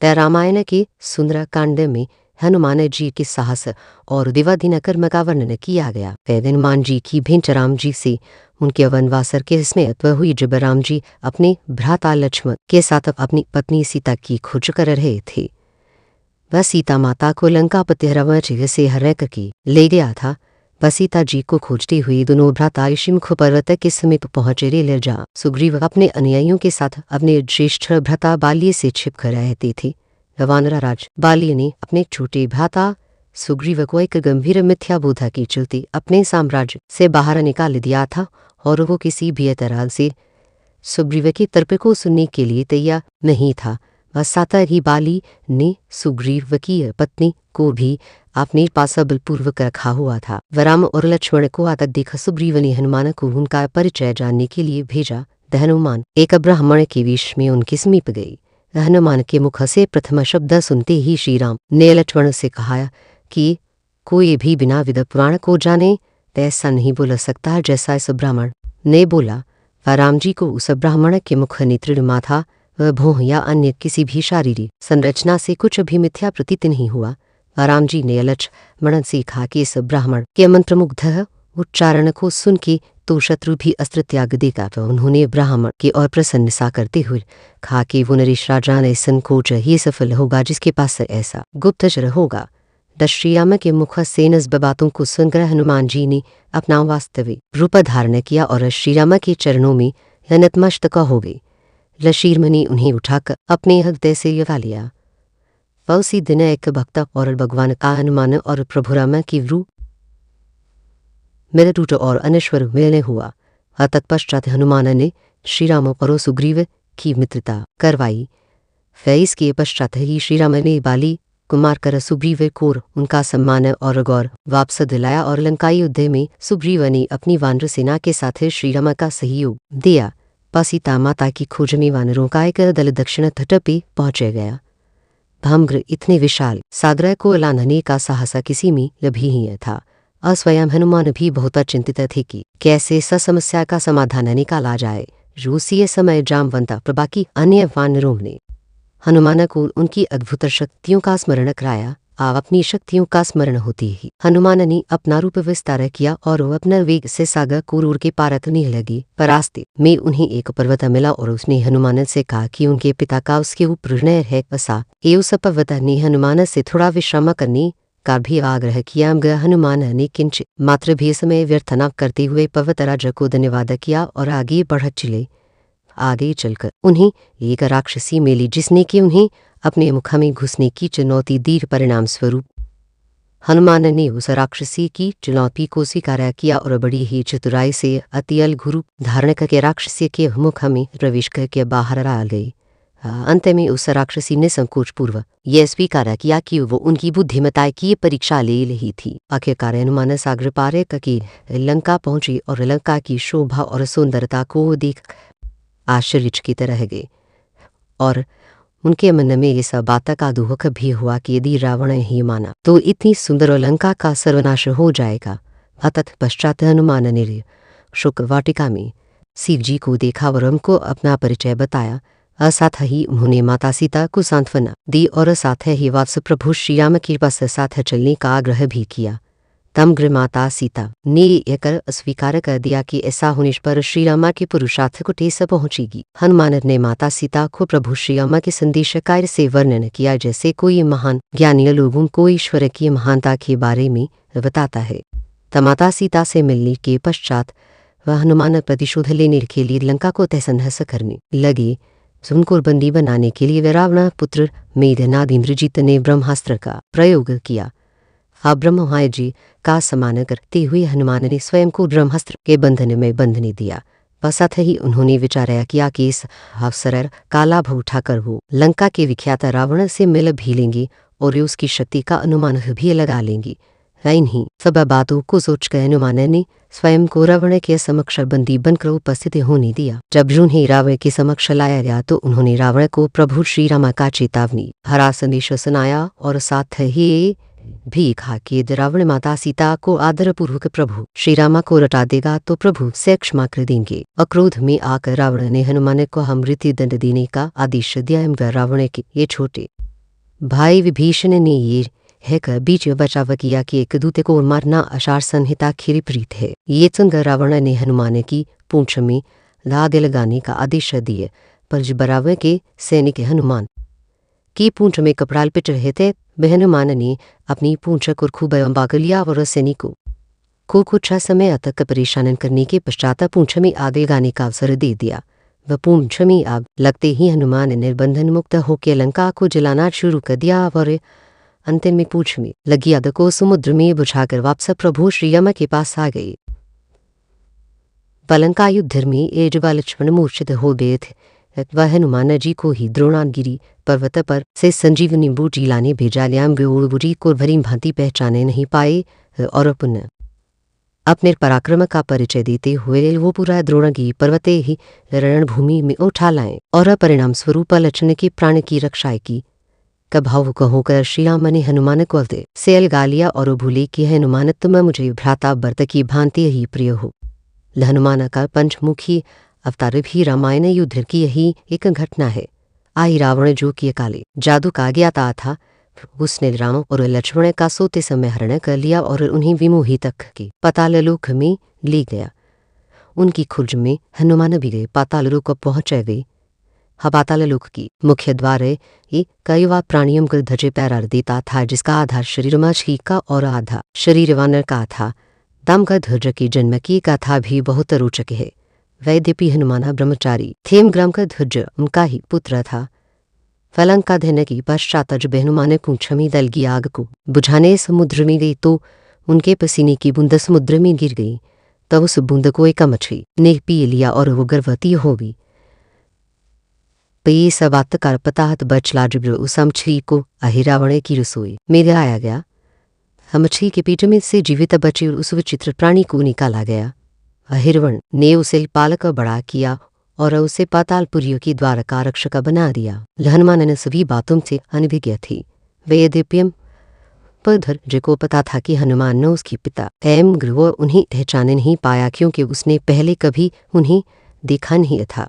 तय रामायण के सुंदरकांड में हनुमान जी के साहस और दिवादीन कर्म का वर्णन किया गया। वैद हनुमान जी की भेंट राम जी से उनके वनवासर के स्मृत हुई जब राम जी अपने भ्राता लक्ष्मण के साथ अपनी पत्नी सीता की खोज कर रहे थे। वह सीता माता को लंकापति रावण से हरा करके ले गया था। वह सीता जी को खोजते हुए दोनों भ्राता ऋषिमुख पर्वत के समीप पहुंचे। ले जा सुग्रीव अपने अनुयायियों के साथ अपने ज्येष्ठ भ्राता बाल्य से छिपकर रहते थे। वानरराज बाल्य ने अपने छोटे भ्राता सुग्रीव को एक गंभीर मिथ्या बोधा के चलते अपने साम्राज्य से बाहर निकाल दिया था और वो किसी भी तरह से सुग्रीव के तर्क को सुनने के लिए तैयार नहीं था। वह साथ ही बाली ने सुग्रीव की पत्नी को भी अपने पास बलपूर्वक रखा हुआ था। राम और लक्ष्मण को आता देख सुग्रीव ने हनुमान को उनका परिचय जानने के लिए भेजा। हनुमान एक ब्राह्मण के वेश में उनके समीप गई। हनुमान के मुख से प्रथम शब्द सुनते ही श्री राम ने लक्ष्मण से कहा कि कोई भी बिना विद पुराण को जाने ऐसा नहीं बोल सकता जैसा इस ब्राह्मण ने बोला। राम जी को उस ब्राह्मण के मुख नेत्र माथा भौं या अन्य किसी भी शारीरिक संरचना से कुछ भी मिथ्या प्रतीत नहीं हुआ। राम जी ने लक्ष्मण से कहा कि इस ब्राह्मण के मंत्रमुग्ध उच्चारण को सुन के तो शत्रु भी अस्त्र त्याग देगा। तो उन्होंने ब्राह्मण की और प्रसन्नता करते हुए कहा कि वो नरेश राजा ने संकोच ही सफल होगा जिसके पास ऐसा गुप्तचर होगा। श्रीराम के मुख से नस्ब बातों को सुनकर हनुमान जी ने अपना वास्तविक रूप धारण किया और श्रीराम के चरणों में नतमस्तक हो गए। लक्ष्मण ने उन्हें उठाकर अपने हृदय से लगा लिया। वह उसी दिन एक भक्त और भगवान का हनुमान और प्रभु राम की रूप मेरे टूट और अनश्वर विलय हुआ। तत्पश्चात हनुमान ने श्रीराम और सुग्रीव की मित्रता करवाई। फिर इसके पश्चात ही श्रीराम ने बाली कुमार कर सुग्रीव को उनका सम्मान और गौर वापस दिलाया और लंकाई युद्ध में सुग्रीव ने अपनी वानर सेना के साथ श्रीराम का सहयोग दिया। सीता माता की खोज में वानरों का एक दल दक्षिण तट पे पहुंच गया। भामग्र इतने विशाल सागर को लांघने का साहस किसी में लभी ही था। स्वयं हनुमान भी बहुत चिंतित थे कि कैसे इस समस्या का समाधान निकाला जाए। रूसी समय जामवंत प्रभा की अन्य वानरों ने हनुमान को उनकी अद्भुत शक्तियों का स्मरण कराया। अपनी शक्तियों का स्मरण होती ही हनुमान ने अपना रूप विस्तार किया और वो अपना वेग से सागर को उड़ के पार करने लगी। पर रास्ते में उन्हें एक पर्वत मिला और उसने हनुमान से कहा कि उनके पिता का उसके ऊपर नहर है। उस पर्वत ने हनुमान से थोड़ा विश्राम करने का भी आग्रह किया। हनुमान ने किंचित मात्र भी समय व्यर्थ न करते हुए पर्वतराज को धन्यवाद किया और आगे बढ़ चले। आगे चलकर उन्हें एक राक्षसी मिली जिसने कि उन्हें अपने मुख में घुसने की चुनौती दी। परिणाम स्वरूप हनुमान ने उस राक्षसी की चुनौती को स्वीकार किया और बड़ी ही चतुराई से अत्यल गुरु धारण करके राक्षसी के मुख में प्रवेश करके बाहर आ गई। अंत में उस राक्षसी ने संकोच पूर्वक यह स्वीकार किया कि वो उनकी बुद्धिमत्ता की परीक्षा ले रही थी। आखिरकार हनुमान सागर पार करके लंका पहुंची और लंका की शोभा और सुंदरता को देख आश्चर्यचकित रह गए और उनके मन में इस बात का दुख भी हुआ कि यदि रावण ही माना तो इतनी सुंदर लंका का सर्वनाश हो जाएगा। तत्पश्चात हनुमान ने शुक वाटिका में शिव जी को देखा और उनको अपना परिचय बताया। साथ ही उन्होंने माता सीता को सांत्वना दी और साथ ही वात्स प्रभु श्रीराम के पास साथ चलने का आग्रह भी किया। तमग्र माता सीता ने यह स्वीकार कर दिया कि ऐसा होने पर श्रीराम के पुरुषार्थ को ठेस पहुंचेगी। हनुमान ने माता सीता को प्रभु श्रीराम के संदेश कार्य से वर्णन किया जैसे कोई महान ज्ञानी लोगों को ईश्वर की महानता के बारे में बताता है। माता सीता से मिलने के पश्चात वह हनुमान प्रतिशोध लेने के लिए लंका को तहस नहस करने लगे। उनको बंदी बनाने के लिए रावण पुत्र मेघनाद इंद्रजीत ने ब्रह्मास्त्र का प्रयोग किया। ब्रह्मा जी का सम्मान करते हुए हनुमान ने स्वयं को ब्रह्मास्त्र के बंधन में बंधने दिया। साथ ही उन्होंने विचार किया कि इस अवसर का लाभ उठाकर वो लंका के विख्यात रावण से मिल भी लेंगे और उसकी शक्ति का अनुमान भी लगा लेंगे। इन्हीं सब बातों को सोचकर हनुमान ने स्वयं को रावण के समक्ष बंदी बनकर उपस्थित होने दिया। जब उन्हें रावण के समक्ष लाया गया तो उन्होंने रावण को प्रभु श्री राम का चेतावनी हरा संदेश सुनाया और साथ ही भी कहा कि यदि रावण माता सीता को आदरपूर्वक प्रभु श्री राम को रटा देगा तो प्रभु से क्षमा कर देंगे। अक्रोध में आकर रावण ने हनुमान को मृत्यु दंड देने का आदेश दिया। रावण के ये छोटे भाई विभीषण ने ये है कर बीच बचाव किया कि एक दूते को मारना आचार संहिता की विपरीत है। ये सुनकर रावण ने हनुमान की पूंछ में लाद लगाने का आदेश दिए, पर जब बराबर के सैनिक हनुमान की पूंछ में कपड़ा लपेट रहे थे, हनुमान ने अपनी पूंछ को खूब बाग लिया और सैनिकों को कुछ समय तक परेशान करने के पश्चात पूंछ में आग लगाने का अवसर दे दिया। वह पूंछ में आग लगते ही हनुमान ने बंधन मुक्त होकर लंका को जलाना शुरू कर दिया और अंतिम में पूंछ में लगी आग को समुद्र में बुझाकर वापस प्रभु श्री राम के पास आ गए। लंका युद्ध में एजवा लक्ष्मण मूर्छित हो गए थे। वह हनुमान जी को ही द्रोणागिरी पर्वत पर से संजीवनी बूटी लाने भेजा, लियाम बूटी को भरी भांति पहचाने नहीं पाए और पुनः अपने पराक्रम का परिचय देते हुए वो पूरा द्रोणगिरी पर्वत ही रणभूमि में उठा लाए और परिणाम स्वरूप लक्ष्मण के प्राण की रक्षा की। कभाव होकर श्री राम ने हनुमान को से अलगा लिया और भूले कि हनुमान तुम मुझे भ्राता भरत की भांति ही प्रिय हो। हनुमान का पंचमुखी अवतार भी रामायण युद्ध की यही एक घटना है। आई रावण जो कि काले जादू का ज्ञाता था, उसने राम और लक्ष्मण का सोते समय हरण कर लिया और उन्हें विमोहित के पाताल लोक में ले गया। उनकी खोज में हनुमान भी गए, पाताल लोक पहुंच गए। पाताल लोक की मुख्य द्वार ये कईवा प्राणियों को ध्वजे पैर देता था, जिसका आधार शरीर मछली का और आधा शरीर वानर का था। दम का ध्वज की जन्म की कथा भी बहुत रोचक है। वैद्यपि हनुमान ब्रह्मचारी थे, ग्राम का ध्वज उनका ही पुत्र था। फलंग का धन की पश्चात जब हनुमान पूंछ में दल की आग को बुझाने समुद्र में गई तो उनके पसीने की बूंद समुद्र में गिर गई। तब उस बूंद को एक मछली ने पी लिया और वो गर्भवती हो गई। ये सब बात का पता बचला जब उस मछली को अहिरावण की रसोई में लाया गया। मछली के पेट में से जीवित बचे उस विचित्र प्राणी को निकाला गया। अहिरवण ने उसे पालक बड़ा किया और उसे पातालपुरियों की द्वारका रक्षक बना दिया। हनुमान ने सभी बातों से अनभिज्ञ थी। वेदप्यम पधर को पता था कि हनुमान ने उसकी पिता एम गृह उन्हें पहचाने नहीं पाया, क्योंकि उसने पहले कभी उन्हें देखा नहीं था।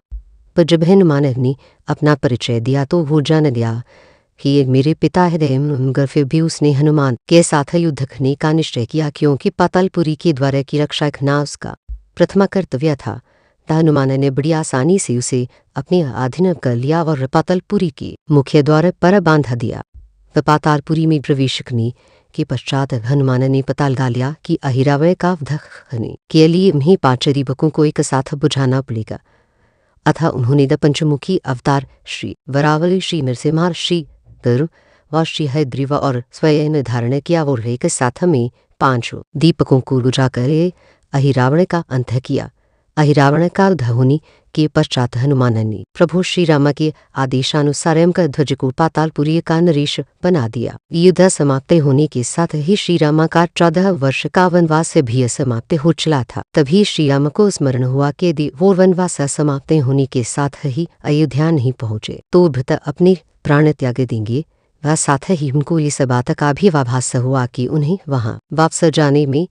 पर जब हनुमान ने अपना परिचय दिया तो वो जान लिया कि ये मेरे पिता है, मगर फिर भी उसने हनुमान के साथ युद्ध करने का निश्चय किया, क्योंकि पातालपुरी के द्वार की रक्षा करना उसका प्रथम कर्तव्य था। हनुमान ने बड़ी आसानी से उसे अपने अधीन कर लिया और पातालपुरी के मुख्य द्वार पर बांधा दिया। पातालपुरी में प्रवेश करने के पश्चात हनुमान ने पता लगा लिया कि अहिरावण का वध करने के लिए उन्हें 5 दीपकों को एक साथ बुझाना पड़ेगा। अतः उन्होंने द पंचमुखी अवतार श्री वरावली, श्री नरसिम्हा, श्री तर व श्री हयग्रीव और स्वयं धारण किया और एक साथ में 5 दीपकों को बुझाकर अहिरावण का अंत किया। अहिरावण का वध होने के पश्चात हनुमान ने प्रभु श्री राम के आदेशानुसार का ध्वज को पातालपुरी का नरेश बना दिया। युद्ध समाप्त होने के साथ ही श्री राम का 14 वर्ष का वनवास भी समाप्त हो चला था। तभी श्री राम को स्मरण हुआ कि यदि वो वनवास समाप्त होने के साथ ही अयोध्या नहीं पहुंचे तो भृत अपने प्राण त्याग देंगे। वह साथ ही उनको इस बात का भी आभास हुआ कि उन्हें वहां वापस जाने में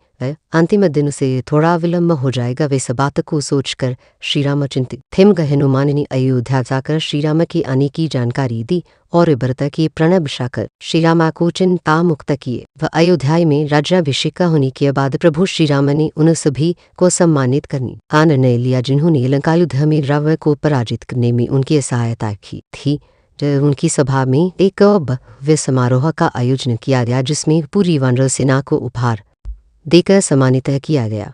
अंतिम दिन से थोड़ा विलम्ब हो जाएगा। वे इस बात को सोचकर श्री राम चिंतित थे। हनुमान ने अयोध्या जाकर श्री राम के आने की जानकारी दी और भरत के प्रण बचाकर श्री राम को चिंता मुक्त किए। वह अयोध्या में राज्याभिषेक होने के बाद प्रभु श्री राम ने उन सभी को सम्मानित करने का निर्णय लिया जिन्होंने लंका युद्ध में रावण को पराजित करने में उनकी सहायता की थी। उनकी सभा में एक भव्य समारोह का आयोजन किया गया, जिसमें पूरी वानर सेना को उपहार देकर सम्मानित किया गया।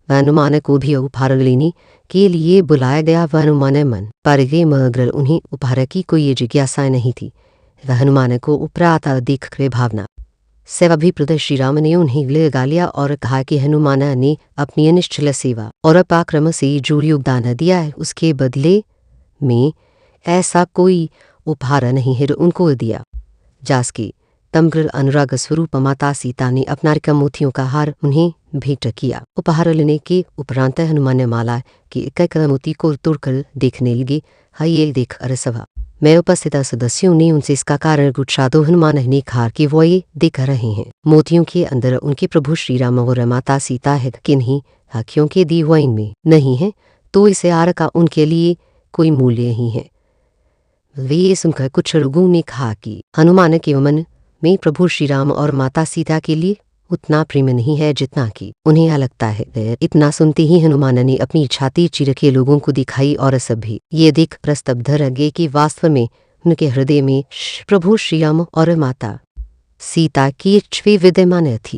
हनुमान को भी उपहार लेने के लिए बुलाया गया। हनुमान मन पर गए, मगर उन्हें उपहार की कोई जिज्ञासा नहीं थी। हनुमान को उपरात देख कर भावना से अभिप्रद श्री राम ने उन्हें लगा लिया और कहा कि हनुमान ने अपनी निश्चल सेवा और पराक्रम से जो योगदान दिया है, उसके बदले में ऐसा कोई उपहार नहीं है उनको दिया। जासके तमग्र अनुराग स्वरूप माता सीता ने अपना मोतियों का हार उन्हें भेंट किया। उपहार लेने के उपरांत हनुमान माला के एक मोती को तोड़कर देखने लगे। ये देख सभा में उपस्थित सदस्यों ने उनसे इसका कारण पूछा तो हनुमान ने कहा कि वो ये देख रहे हैं मोतियों के अंदर उनके प्रभु श्री राम और माता सीता है कि नहीं, क्योंकि दी वो इनमें नहीं है तो इसे आर का उनके लिए कोई मूल्य नहीं है। वे ये सुनकर कुछ लोगों ने कहा कि हनुमान के मन में प्रभु श्री राम और माता सीता के लिए उतना प्रेम नहीं है जितना कि उन्हें लगता है। इतना सुनते ही हनुमान ने अपनी छाती चीर के लोगों को दिखाई और सभी ये देख प्रस्तब्ध रह गए कि वास्तव में उनके हृदय में प्रभु श्री राम और माता सीता की इच्छा विद्यमान थी।